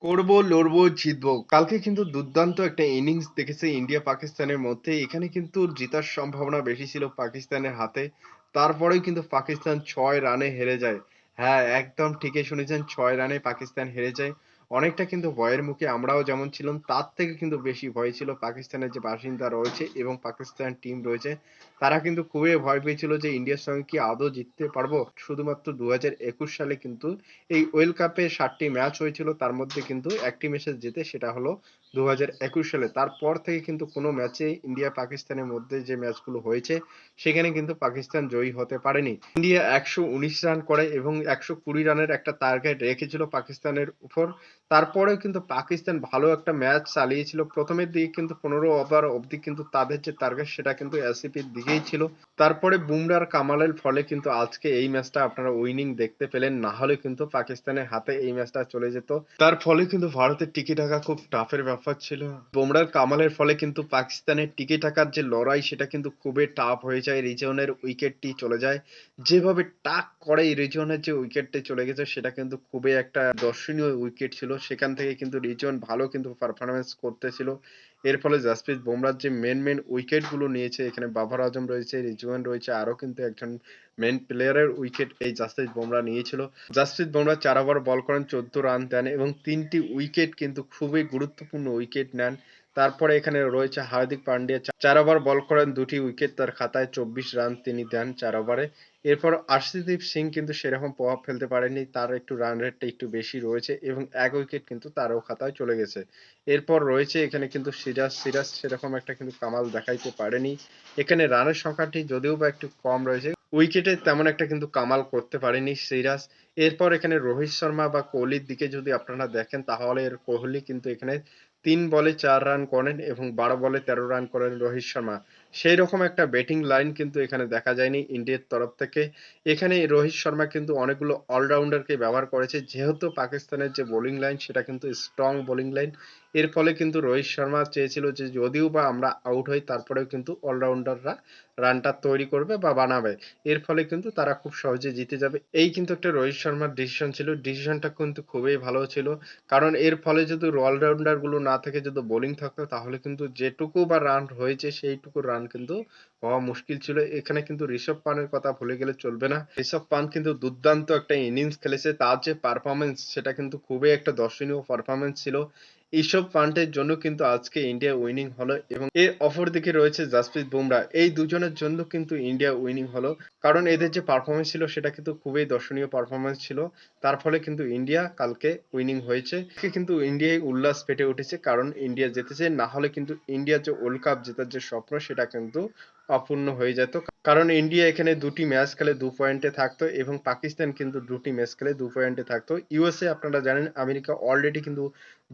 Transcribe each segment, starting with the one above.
করবো, লড়বো, জিতবো। কালকে কিন্তু দুর্দান্ত একটা ইনিংস দেখেছি ইন্ডিয়া পাকিস্তানের মধ্যে। এখানে কিন্তু জেতার সম্ভাবনা বেশি ছিল পাকিস্তানের হাতে। তারপরেও কিন্তু পাকিস্তান ৬ রানে হেরে যায়। হ্যাঁ, একদম ঠিকই শুনেছেন, ৬ রানে পাকিস্তান হেরে যায়। অনেকটা কিন্তু ভয়ের মুখে আমরাও যেমন ছিলাম, তার থেকে কিন্তু বেশি ভয় ছিল পাকিস্তানের যে বাসিন্দা রয়েছে এবং পাকিস্তান টিম রয়েছে। তারা কিন্তু খুবই ভয় পেয়েছিল যে ইন্ডিয়ার সঙ্গে কি আদৌ জিততে পারবো? শুধুমাত্র ২০২১ সালে কিন্তু এই ওয়ার্ল্ড কাপে ৭টি ম্যাচ হয়েছিল, তার মধ্যে কিন্তু একটি ম্যাচে জিতে, সেটা হলো ২০২১ সালে। তারপর থেকে কিন্তু কোনো ম্যাচে ইন্ডিয়া পাকিস্তানের মধ্যে যে ম্যাচগুলো হয়েছে সেখানে কিন্তু পাকিস্তান জয়ী হতে পারেনি। ইন্ডিয়া ১১৯ রান করে এবং ১২০ রানের একটা টার্গেট রেখেছিল পাকিস্তানের উপর। তারপরেও কিন্তু পাকিস্তান ভালো একটা ম্যাচ চালিয়েছিল। প্রথমের দিকে কিন্তু ১৫ ওভার অবধি কিন্তু তাদের যে টার্গেট সেটা কিন্তু এসিপির দিকেই ছিল। তারপরে বুমরার কামালের ফলে কিন্তু আজকে এই ম্যাচটা আপনারা উইনিং দেখতে পেলেন, না হলে কিন্তু পাকিস্তানের হাতে এই ম্যাচটা চলে যেত। তার ফলে কিন্তু ভারতের টিকে থাকা খুব টাফের ব্যাপার ছিল। বুমরার কামালের ফলে কিন্তু পাকিস্তানের টিকে থাকার যে লড়াই সেটা কিন্তু খুবই টাফ হয়ে যায়। রিজওয়ানের উইকেটটি চলে যায়, যেভাবে টাক করে এই রিজওয়ানের যে উইকেটটি চলে গেছে সেটা কিন্তু খুবই একটা দর্শনীয় উইকেট ছিল। সেখান থেকে কিন্তু রিজওয়ান ভালো কিন্তু পারফরমেন্স করতেছিল। এর ফলে জাসপ্রীত বুমরাহ যে মেন উইকেট গুলো নিয়েছে, এখানে বাবর আজম রয়েছে, রিজওয়ান রয়েছে, আরো কিন্তু একজন মেন প্লেয়ারের উইকেট এই জাসপ্রীত বুমরাহ নিয়েছিল। জাসপ্রীত বুমরাহ ৪ ওভার বল করেন, ১৪ রান দেন এবং ৩টি উইকেট কিন্তু খুবই গুরুত্বপূর্ণ উইকেট নেন। তারপরে এখানে রয়েছে হার্দিক পান্ডিয়া, ৪ ওভার বল করেন, ২টি উইকেট তার খাতায়, ২৪ রান তিনি দেন ৪ ওভারে। এরপর আর্শদীপ সিং কিন্তু সেরকম প্রভাব ফেলতে পারেনি, তার একটু রান রেটটা একটু বেশি রয়েছে এবং ১ উইকেট কিন্তু তারও খাতায় চলে গেছে। এরপর রয়েছে এখানে কিন্তু সিরাজ সেরকম একটা কিন্তু কামাল দেখাইতে পারেনি। এখানে রানের সংখ্যাটি যদিও বা একটু কম রয়েছে, উইকেটে তেমন একটা কিন্তু কামাল করতে পারেনি সিরাজ। এরপর এখানে রোহিত শর্মা বা কোহলির দিকে যদি আপনারা দেখেন, তাহলে কোহলি কিন্তু এখানে ৩ বলে ৪ রান করেন এবং ১২ বলে ১৩ রান করেন রোহিত শর্মা। সেই রকম একটা ব্যাটিং লাইন কিন্তু এখানে দেখা যায়নি ইন্ডিয়ার তরফ থেকে। এখানে রোহিত শর্মা কিন্তু অনেকগুলো অলরাউন্ডারকে ব্যবহার করেছে, যেহেতু পাকিস্তানের যে বোলিং লাইন সেটা কিন্তু স্ট্রং বোলিং লাইন। এর ফলে কিন্তু রোহিত শর্মা চেয়েছিল যে যদিও বা আমরা আউট হই, তারপরেও কিন্তু অলরাউন্ডাররা রানটা তৈরি করবে বা বানাবে। এর ফলে কিন্তু তারা খুব সহজে জিতে যাবে। এই কিন্তু একটা রোহিত শর্মার ডিসিশন ছিল। ডিসিশনটা কিন্তু খুবই ভালো ছিল। কারণ এর ফলে যদি অলরাউন্ডার গুলো না থেকে যদি বোলিং থাকতো, তাহলে কিন্তু যেটুকু বা রান হয়েছে সেইটুকু রান কিন্তু হওয়া মুশকিল ছিল। এখানে কিন্তু ঋষভ পান্টের কথা ভুলে গেলে চলবে না। ঋষভ পান্ট কিন্তু দুর্দান্ত একটা ইনিংস খেলেছে। তার যে পারফরম্যান্স সেটা কিন্তু খুবই একটা দর্শনীয় পারফরম্যান্স ছিল। ঋষভ পান্টের জন্য কিন্তু আজকে ইন্ডিয়া উইনিং হলো এবং এর অপর দিকে রয়েছে জাসপ্রীত বুমরাহ। এই দুজনের জন্য কিন্তু ইন্ডিয়া উইনিং হলো। কারণ এদের যে পারফরম্যান্স ছিল সেটা কিন্তু খুবই দর্শনীয় পারফরম্যান্স ছিল। তার ফলে কিন্তু ইন্ডিয়া কালকে উইনিং হয়েছে। কিন্তু ইন্ডিয়ায় উল্লাস ফেটে উঠেছে, কারণ ইন্ডিয়া জিতেছে। না হলে কিন্তু ইন্ডিয়ার যে ওয়ার্ল্ড কাপ জেতার যে স্বপ্ন সেটা কিন্তু অপূর্ণ হয়ে যেত। কারণ ইন্ডিয়া এখানে ২টি ম্যাচ খেলে ২ পয়েন্টে থাকতো এবং পাকিস্তান কিন্তু ২টি ম্যাচ খেলে ২ পয়েন্টে থাকতো। ইউএসএ আপনারা জানেন, আমেরিকা অলরেডি কিন্তু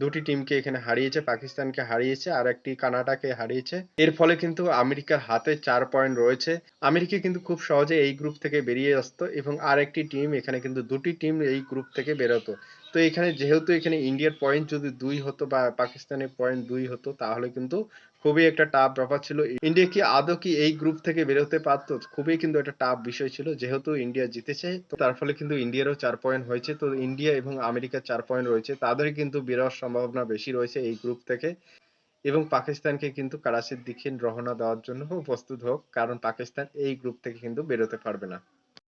২টি টিমকে এখানে হারিয়েছে, পাকিস্তানকে হারিয়েছে আর একটি কানাডাকে হারিয়েছে। এর ফলে কিন্তু আমেরিকার হাতে ৪ পয়েন্ট রয়েছে। আমেরিকা কিন্তু খুব সহজে এই গ্রুপ থেকে বেরিয়ে আসতো এবং আরেকটি টিম এখানে কিন্তু ২টি টিম এই গ্রুপ থেকে বেরোতো। তো এখানে যেহেতু এখানে ইন্ডিয়ার পয়েন্ট যদি ২ হতো বা পাকিস্তানের পয়েন্ট ২ হতো, তাহলে কিন্তু খুবই একটা টাফ ব্যাপার ছিল। ইন্ডিয়া কি আদৌ কি এই গ্রুপ থেকে বেরোতে পারতো? খুবই কিন্তু একটা টাফ বিষয় ছিল। যেহেতু ইন্ডিয়া জিতেছে, তো তার ফলে কিন্তু ইন্ডিয়ারও ৪ পয়েন্ট হয়েছে। তো ইন্ডিয়া এবং আমেরিকার ৪ পয়েন্ট রয়েছে। তাদের কিন্তু বেরোয়ার সম্ভাবনা বেশি রয়েছে এই গ্রুপ থেকে। এবং পাকিস্তানকে কিন্তু করাচির দিকে রওনা দেওয়ার জন্য প্রস্তুত হোক। কারণ পাকিস্তান এই গ্রুপ থেকে কিন্তু বেরোতে পারবে না।